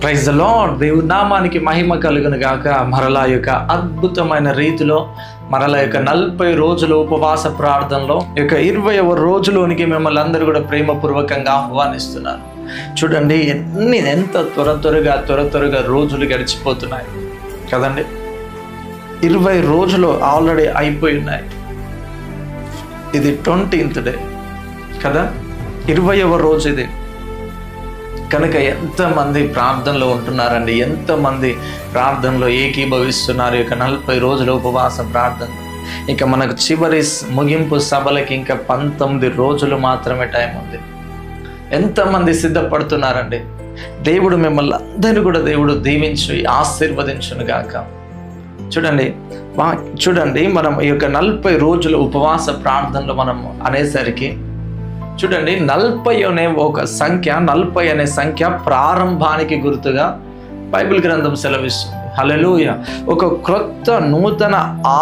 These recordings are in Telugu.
Praise the lord. దేవుడి నామానికి మహిమ కలుగును గాక. మరలా యొక్క అద్భుతమైన రీతిలో మరలా యొక్క 40 రోజుల ఉపవాస ప్రార్థనలో యొక్క 20వ రోజులోనికి మిమ్మల్ని అందరూ కూడా ప్రేమపూర్వకంగా ఆహ్వానిస్తున్నారు. చూడండి ఎంత త్వరగా రోజులు గడిచిపోతున్నాయి కదండి. 20 రోజులు ఆల్రెడీ అయిపోయి ఉన్నాయి. ఇది 20th డే కదా, 20వ రోజు ఇది. కనుక ఎంతమంది ప్రార్థనలో ఉంటున్నారండి, ఎంతమంది ప్రార్థనలో ఏకీభవిస్తున్నారు. ఇక 40 రోజుల ఉపవాస ప్రార్థన. ఇక మనకు చివరి ముగింపు సభలకి ఇంకా 19 రోజులు మాత్రమే టైం ఉంది. ఎంతమంది సిద్ధపడుతున్నారండి. దేవుడు మిమ్మల్ని అందరూ కూడా దేవుడు దీవించి ఆశీర్వదించును గాక. చూడండి మనం ఈ యొక్క 40 రోజుల ఉపవాస ప్రార్థనలో మనం అనేసరికి చూడండి 40 అనే ఒక సంఖ్య, 40 అనే సంఖ్య ప్రారంభానికి గుర్తుగా బైబిల్ గ్రంథం సెలవిస్తుంది. హల్లెలూయా. ఒక క్రొత్త నూతన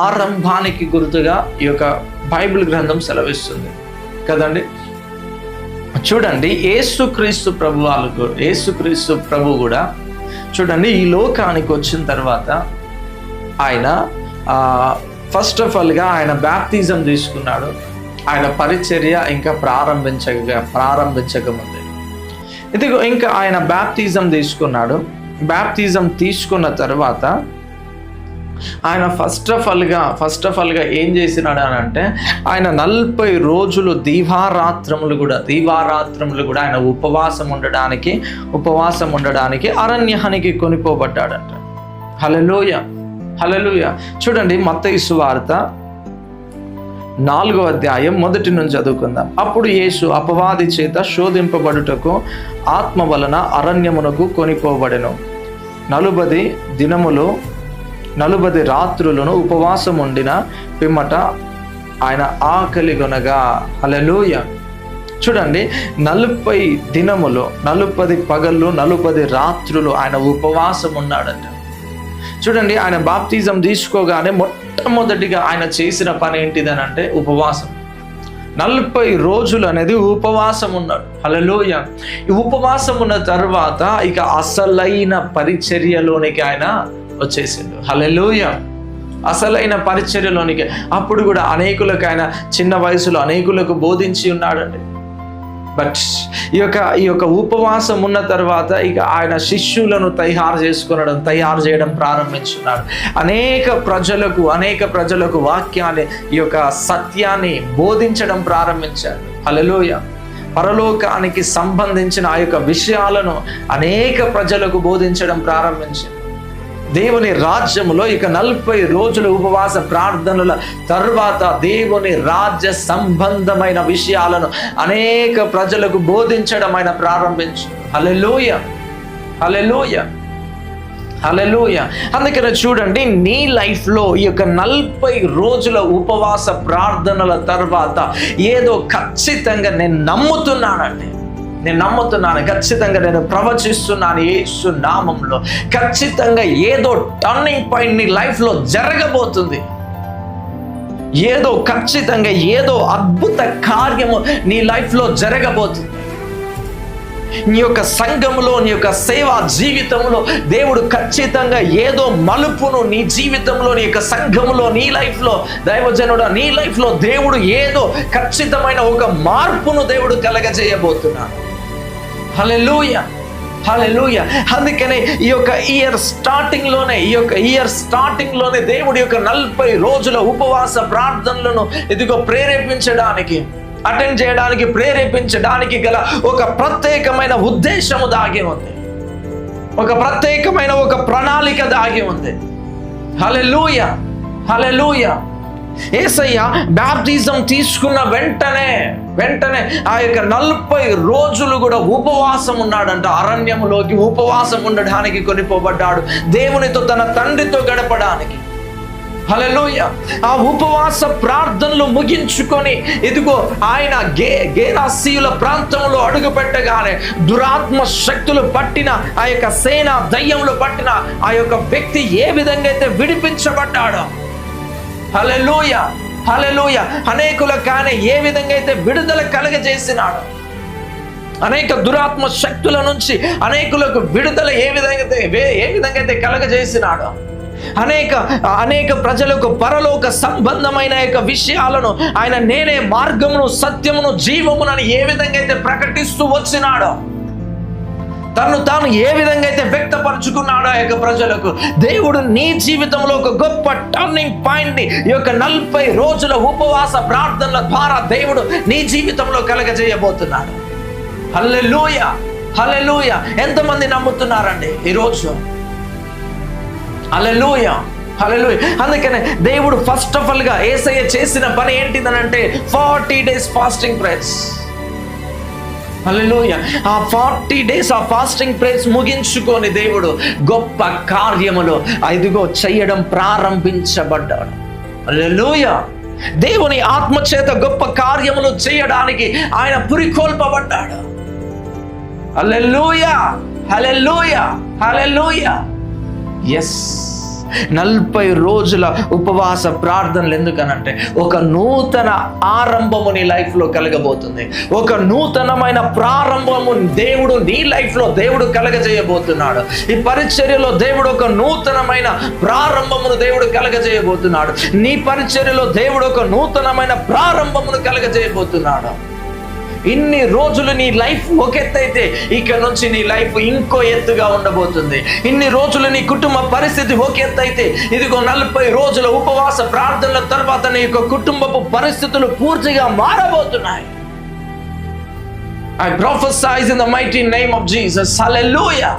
ఆరంభానికి గుర్తుగా ఈ యొక్క బైబిల్ గ్రంథం సెలవిస్తుంది కదండి. చూడండి యేసుక్రీస్తు ప్రభు కూడా చూడండి ఈ లోకానికి వచ్చిన తర్వాత ఆయన ఫస్ట్ ఆఫ్ ఆల్గా ఆయన బ్యాప్టిజం తీసుకున్నాడు. ఆయన పరిచర్య ఇంకా ప్రారంభించకముందే ఇదిగో ఇంకా ఆయన బ్యాప్టిజం తీసుకున్నాడు. బ్యాప్టిజం తీసుకున్న తర్వాత ఆయన ఫస్ట్ ఆఫ్ ఆల్గా ఏం చేసినాడు అని అంటే, ఆయన 40 రోజులు దీవారాత్రములు కూడా ఆయన ఉపవాసం ఉండడానికి అరణ్యానికి కొనిపోబడ్డాడంట. హల్లెలూయా. చూడండి మత్తయి సువార్త 4వ అధ్యాయం 1 నుంచి చదువుకుందాం. అప్పుడు యేసు అపవాది చేత శోధింపబడుటకు ఆత్మ వలన అరణ్యమునకు కొనిపోబడెను. 40 దినములు 40 రాత్రులను ఉపవాసం ఉండిన పిమ్మట ఆయన ఆకలిగొనగా. హల్లెలూయా. చూడండి 40 దినములు 40 పగళ్ళు 40 రాత్రులు ఆయన ఉపవాసం ఉన్నాడంట. చూడండి ఆయన బాప్తిజం తీసుకోగానే మొట్టమొదటిగా ఆయన చేసిన పని ఏంటిదని అంటే ఉపవాసం. 40 రోజులు అనేది ఉపవాసం ఉన్నాడు. హల్లెలూయా. ఈ ఉపవాసం ఉన్న తర్వాత ఇక అసలైన పరిచర్యలోనికి ఆయన వచ్చేసిండు. హల్లెలూయా. అసలైన పరిచర్యలోనికి. అప్పుడు కూడా అనేకులకు ఆయన చిన్న వయసులో అనేకులకు బోధించి ఉన్నాడండి. బట్ ఈ యొక్క ఉపవాసం ఉన్న తర్వాత ఇక ఆయన శిష్యులను తయారు చేయడం ప్రారంభించున్నాడు. అనేక ప్రజలకు వాక్యాన్ని, ఈ యొక్క సత్యాన్ని బోధించడం ప్రారంభించాడు. హల్లెలూయా. పరలోకానికి సంబంధించిన ఆ యొక్క విషయాలను అనేక ప్రజలకు బోధించడం ప్రారంభించాడు. దేవుని రాజ్యములో ఇక 40 రోజుల ఉపవాస ప్రార్థనల తర్వాత దేవుని రాజ్య సంబంధమైన విషయాలను అనేక ప్రజలకు బోధించడం ఆయన ప్రారంభించాడు. హల్లెలూయా. అందుకనే చూడండి నీ లైఫ్లో ఈ యొక్క 40 రోజుల ఉపవాస ప్రార్థనల తర్వాత ఏదో ఖచ్చితంగా నేను నమ్ముతున్నాను, ఖచ్చితంగా నేను ప్రవచిస్తున్నాను యేసు నామములో. ఖచ్చితంగా ఏదో టర్నింగ్ పాయింట్ నీ లైఫ్లో జరగబోతుంది. ఖచ్చితంగా ఏదో అద్భుత కార్యము నీ లైఫ్లో జరగబోతుంది. నీ యొక్క సంఘములో, నీ యొక్క సేవా జీవితంలో దేవుడు ఖచ్చితంగా ఏదో మలుపును నీ జీవితంలో, నీ యొక్క సంఘములో, నీ లైఫ్లో, దైవజనుడా నీ లైఫ్లో దేవుడు ఏదో ఖచ్చితమైన ఒక మార్పును దేవుడు కలగజేయబోతున్నాడు. హల్లెలూయా. అందుకనే ఈ యొక్క ఇయర్ స్టార్టింగ్ లోనే దేవుడి యొక్క 40 రోజుల ఉపవాస ప్రార్థనలను ప్రేరేపించడానికి, అటెండ్ చేయడానికి, ప్రేరేపించడానికి గల ఒక ప్రత్యేకమైన ఉద్దేశము దాగి ఉంది. ఒక ప్రత్యేకమైన ఒక ప్రణాళిక దాగి ఉంది. హల్లెలూయా. యేసయ్య బాప్టిజం తీసుకున్న వెంటనే ఆ యొక్క 40 రోజులు కూడా ఉపవాసం ఉన్నాడంట. అరణ్యములోకి ఉపవాసం ఉండడానికి కొనిపోబడ్డాడు, దేవునితో తన తండ్రితో గడపడానికి. హల్లెలూయా. ఆ ఉపవాస ప్రార్థనలు ముగించుకొని ఆయన గేరాసీయుల ప్రాంతంలో అడుగు పెట్టగానే దురాత్మ శక్తులు పట్టిన ఆ యొక్క సేన దయ్యములు పట్టిన ఆ యొక్క వ్యక్తి ఏ విధంగా అయితే విడిపించబడ్డాడో, హల్లెలూయా. అనేకులకు కానీ ఏ విధంగా అయితే విడుదల కలగజేసినాడు, అనేక దురాత్మ శక్తుల నుంచి అనేకులకు విడుదల ఏ విధంగా అయితే కలగజేసినాడో, అనేక ప్రజలకు పరలోక సంబంధమైన యొక్క విషయాలను ఆయన నేనే మార్గమును సత్యమును జీవమునని ఏ విధంగా అయితే ప్రకటిస్తూ వచ్చినాడో, తను తాను ఏ విధంగా అయితే వ్యక్తపరుచుకున్నాడో ఆ యొక్క ప్రజలకు, దేవుడు నీ జీవితంలో ఒక గొప్ప టర్నింగ్ పాయింట్ ని ఈ యొక్క 40 రోజుల ఉపవాస ప్రార్థనల ద్వారా దేవుడు నీ జీవితంలో కలగజేయబోతున్నాడు. హల్లెలూయా, హల్లెలూయా. ఎంతమంది నమ్ముతున్నారండి ఈరోజు? హల్లెలూయా, హల్లెలూయా. అందుకనే దేవుడు ఫస్ట్ ఆఫ్ ఆల్ గా యేసయ్య చేసిన పని ఏంటిదనంటే 40 days ఫాస్టింగ్ ప్రేయర్స్. హల్లెలూయా. ఆ 40 days ఆ ఫాస్టింగ్ ప్రేయర్స్ ముగించుకొని దేవుడు గొప్ప కార్యములు ఇదిగో చేయడం ప్రారంభించబడ్డాడు. హల్లెలూయా. దేవుని ఆత్మచేత గొప్ప కార్యములు చేయడానికి ఆయన పురికొల్పబడ్డాడు. హల్లెలూయా, హల్లెలూయా, హల్లెలూయా. ఎస్, 40 రోజుల ఉపవాస ప్రార్థనలు ఎందుకనంటే ఒక నూతన ఆరంభము నీ లైఫ్ లో కలగబోతుంది. ఒక నూతనమైన ప్రారంభము దేవుడు నీ లైఫ్ లో దేవుడు కలగజేయబోతున్నాడు. ఈ పరిచర్యలో దేవుడు ఒక నూతనమైన ప్రారంభమును దేవుడు కలగజేయబోతున్నాడు. నీ పరిచర్యలో దేవుడు ఒక నూతనమైన ప్రారంభమును కలగజేయబోతున్నాడు. ఇన్ని రోజులు నీ లైఫ్ ఒక ఎత్తు అయితే ఇక నుంచి నీ లైఫ్ ఇంకో ఎత్తుగా ఉండబోతుంది. ఇన్ని రోజులు నీ కుటుంబ పరిస్థితి ఒక ఎత్తు అయితే ఇదిగో 40 రోజుల ఉపవాస ప్రార్థనల తర్వాత నీ యొక్క కుటుంబపు పరిస్థితులు పూర్తిగా మారబోతున్నాయి. I prophesy in the mighty name of Jesus. Hallelujah,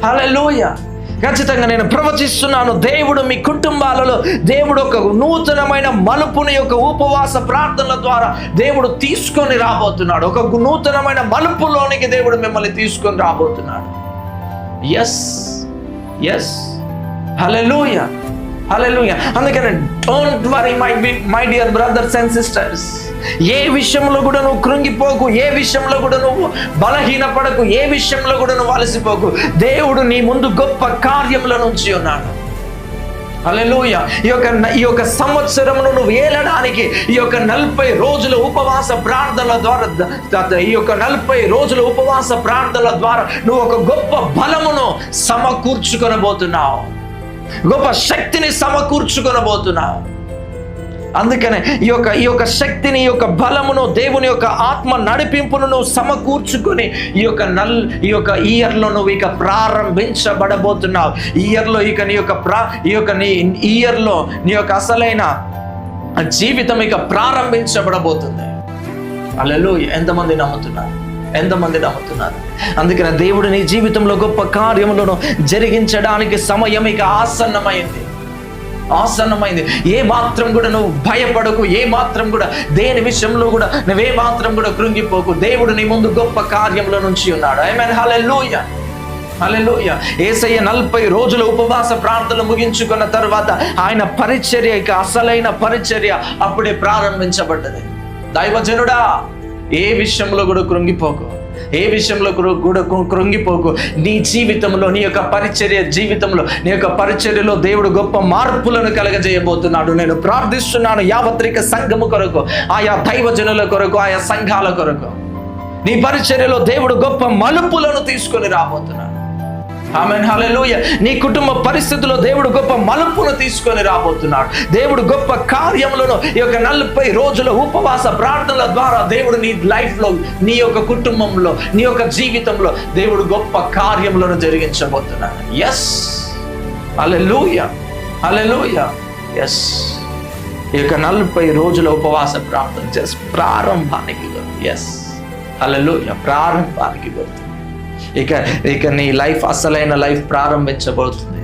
hallelujah. ఖచ్చితంగా నేను ప్రవచిస్తున్నాను, దేవుడు మీ కుటుంబాలలో దేవుడు ఒక నూతనమైన మలుపుని యొక్క ఉపవాస ప్రార్థనల ద్వారా దేవుడు తీసుకొని రాబోతున్నాడు. ఒక నూతనమైన మలుపులోనికి దేవుడు మిమ్మల్ని తీసుకొని రాబోతున్నాడు. Yes, yes, hallelujah, hallelujah. అందుకని don't worry my dear brothers and sisters. ఏ విషయంలో కూడా నువ్వు కృంగిపోకు, ఏ విషయంలో కూడా నువ్వు బలహీనపడకు, ఏ విషయంలో కూడా నువ్వు అలసిపోకు. దేవుడు నీ ముందు గొప్ప కార్యముల నుంచి ఉన్నాడు. హల్లెలూయా. ఈ యొక్క సంవత్సరమును నువ్వు ఏలడానికి ఈ యొక్క 40 రోజుల ఉపవాస ప్రార్థనల ద్వారా ఈ యొక్క 40 రోజుల ఉపవాస ప్రార్థనల ద్వారా నువ్వు ఒక గొప్ప బలమును సమకూర్చుకొనబోతున్నావు, గొప్ప శక్తిని సమకూర్చుకొనబోతున్నావు. అందుకనే ఈ యొక్క శక్తిని, ఈ యొక్క బలమును, దేవుని యొక్క ఆత్మ నడిపింపును నువ్వు సమకూర్చుకొని ఈ యొక్క ఇయర్లో నువ్వు ఇక ప్రారంభించబడబోతున్నావు. ఇయర్లో ఇక నీ ఇయర్లో నీ యొక్క అసలైన జీవితం ఇక ప్రారంభించబడబోతుంది. హల్లెలూయా. ఎంతమంది నమ్ముతున్నారు? ఎంతమంది నమ్ముతున్నారు? అందుకనే దేవుడు నీ జీవితంలో గొప్ప కార్యములను జరిగించడానికి సమయం ఇక ఆసన్నమైంది. ఏ మాత్రం కూడా నువ్వు భయపడకు, ఏ మాత్రం కూడా దేని విషయంలో కూడా నువ్వే మాత్రం కూడా కృంగిపోకు. దేవుడు నీ ముందు గొప్ప కార్యముల నుంచి ఉన్నాడు. ఆమేన్, హల్లెలూయా, హల్లెలూయా. యేసయ్య 40 రోజుల ఉపవాస ప్రార్థనలు ముగించుకున్న తర్వాత ఆయన పరిచర్య, ఇక అసలైన పరిచర్య అప్పుడే ప్రారంభించబడ్డది. దైవజనుడా, ఏ విషయంలో కూడా కృంగిపోకు, ఏ విషయంలో కూడా కృంగిపోకు. నీ జీవితంలో, నీ యొక్క పరిచర్య జీవితంలో, నీ యొక్క పరిచర్యలో దేవుడు గొప్ప మార్పులను కలగజేయబోతున్నాడు. నేను ప్రార్థిస్తున్నాను యావత్రిక సంఘము కొరకు, ఆయా దైవజనుల కొరకు, ఆయా సంఘాల కొరకు. నీ పరిచర్యలో దేవుడు గొప్ప మలుపులను తీసుకొని రాబోతున్నాడు. ఆమేన్, హల్లెలూయా. నీ కుటుంబ పరిస్థితుల్లో దేవుడు గొప్ప మలుపును తీసుకొని రాబోతున్నాడు. దేవుడు గొప్ప కార్యములను ఈ యొక్క 40 రోజుల ఉపవాస ప్రార్థనల ద్వారా దేవుడు నీ లైఫ్లో, నీ యొక్క కుటుంబంలో, నీ యొక్క జీవితంలో దేవుడు గొప్ప కార్యములను జరిగించబోతున్నాడు. ఎస్, హల్లెలూయా, హల్లెలూయా. ఎస్, ఈ యొక్క 40 రోజుల ఉపవాస ప్రార్థన చేసి ప్రారంభానికి, ఎస్, హల్లెలూయా, ప్రారంభానికి గుర్తు. ఇక నీ లైఫ్, అసలైన లైఫ్ ప్రారంభించబోతుంది.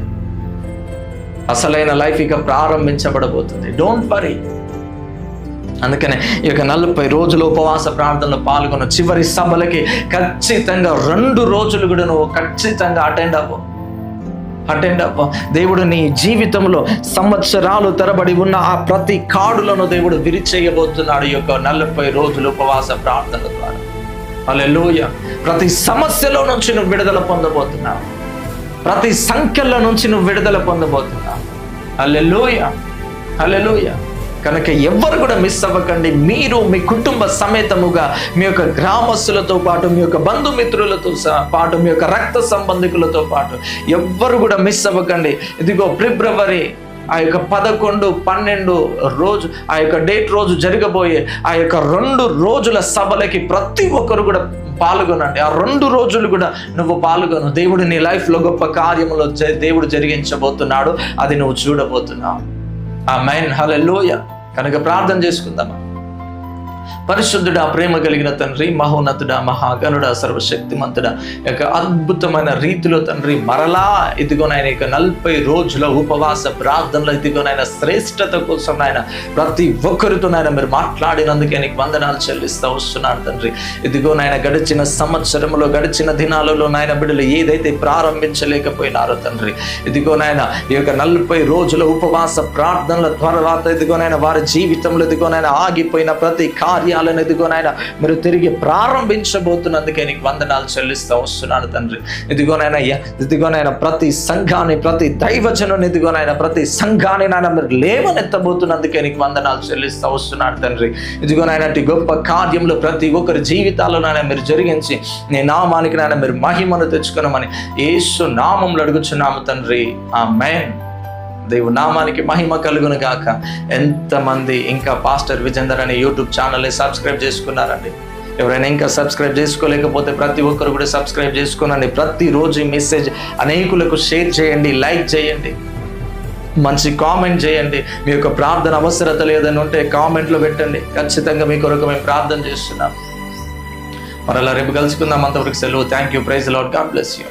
అసలైన లైఫ్ ఇక ప్రారంభించబడబోతుంది. Don't worry. అందుకనే ఈ యొక్క 40 రోజుల ఉపవాస ప్రార్థనలో పాల్గొన్న చివరి సభలకి ఖచ్చితంగా 2 రోజులు కూడా నువ్వు ఖచ్చితంగా అటెండ్ అవ్వ. దేవుడు నీ జీవితంలో సంవత్సరాలు తరబడి ఉన్న ఆ ప్రతి కాడులను దేవుడు విరిచేయబోతున్నాడు ఈ యొక్క 40 రోజుల ఉపవాస ప్రార్థనల ద్వారా. హల్లెలూయా. ప్రతి సమస్యలో నుంచి నువ్వు విడుదల పొందబోతున్నావు. ప్రతి సంఖ్యల నుంచి నువ్వు విడుదల పొందబోతున్నావు. హల్లెలూయా, హల్లెలూయా. కనుక ఎవ్వరు కూడా మిస్ అవ్వకండి. మీరు మీ కుటుంబ సమేతముగా మీ యొక్క గ్రామస్తులతో పాటు, మీ యొక్క బంధుమిత్రులతో పాటు, మీ యొక్క రక్త సంబంధికులతో పాటు ఎవ్వరు కూడా మిస్ అవ్వకండి. ఇదిగో ఫిబ్రవరి ఆ యొక్క 11, 12 రోజు ఆ యొక్క డేట్ రోజు జరగబోయే ఆ యొక్క 2 రోజుల సభలకి ప్రతి ఒక్కరు కూడా పాల్గొనండి. ఆ 2 రోజులు కూడా నువ్వు పాల్గొను. దేవుడు నీ లైఫ్లో గొప్ప కార్యములో దేవుడు జరిగించబోతున్నాడు. అది నువ్వు చూడబోతున్నావు. ఆమేన్, హల్లెలూయా. కనుక ప్రార్థన చేసుకుందామా. పరిశుద్ధుడా, ప్రేమ కలిగిన తండ్రి, మహోన్నతుడా, మహాగణుడా, సర్వశక్తిమంతుడా, యొక్క అద్భుతమైన రీతిలో తండ్రి మరలా ఇదిగోనైనా 40 రోజుల ఉపవాస ప్రార్థనలో ఇదిగోనైనా శ్రేష్టత కోసం నాయన ప్రతి ఒక్కరితో నాయన మీరు మాట్లాడినందుకే నీకు వందనాలు చెల్లిస్తూ వస్తున్నాను తండ్రి. ఇదిగోనైనా గడిచిన సంవత్సరంలో, గడిచిన దినాలలో నాయన బిడ్డలు ఏదైతే ప్రారంభించలేకపోయినారో తండ్రి, ఇదిగోనైనా ఈ యొక్క 40 రోజుల ఉపవాస ప్రార్థనల తర్వాత ఇదిగోనైనా వారి జీవితంలో ఇదిగోనైనా ఆగిపోయిన ప్రతి కార్యాలను ఇదిగోనైనా మీరు తిరిగి ప్రారంభించబోతున్నందుకే నీకు వందనాలు చెల్లిస్తూ వస్తున్నాను తండ్రి. ఇదిగోనైనా ప్రతి సంఘాన్ని, ప్రతి దైవజనుని ఇదిగోనైనా ప్రతి సంఘాన్ని నాయన మీరు లేవనెత్తబోతున్నందుకే నీకు వందనాలు చెల్లిస్తూ వస్తున్నాను తండ్రి. ఇదిగోనైనా గొప్ప కార్యములు ప్రతి ఒక్కరి జీవితాల్లో నాయన మీరు జరిగించి నీ నామానికి నాయన మీరు మహిమను తెచ్చుకున్నామని యేసు నామములో అడుగుచున్నాము తండ్రి. ఆమేన్. దేవుని నామానికి మహిమ కలుగును గాక. ఎంతమంది ఇంకా పాస్టర్ విజేందర్ అనే యూట్యూబ్ ఛానల్ని సబ్స్క్రైబ్ చేసుకున్నారండి? ఎవరైనా ఇంకా సబ్స్క్రైబ్ చేసుకోలేకపోతే ప్రతి ఒక్కరు కూడా సబ్స్క్రైబ్ చేసుకోనండి. ప్రతిరోజు ఈ మెసేజ్ అనేకులకు షేర్ చేయండి, లైక్ చేయండి, మంచి కామెంట్ చేయండి. మీ యొక్క ప్రార్థన అవసరత లేదని ఉంటే కామెంట్లో పెట్టండి. ఖచ్చితంగా మీ కొరకు మేము ప్రార్థన చేస్తున్నాం. మరలా రేపు కలుసుకుందాం. అంతవరకు సెలవు. Thank you. Praise the Lord. God bless you.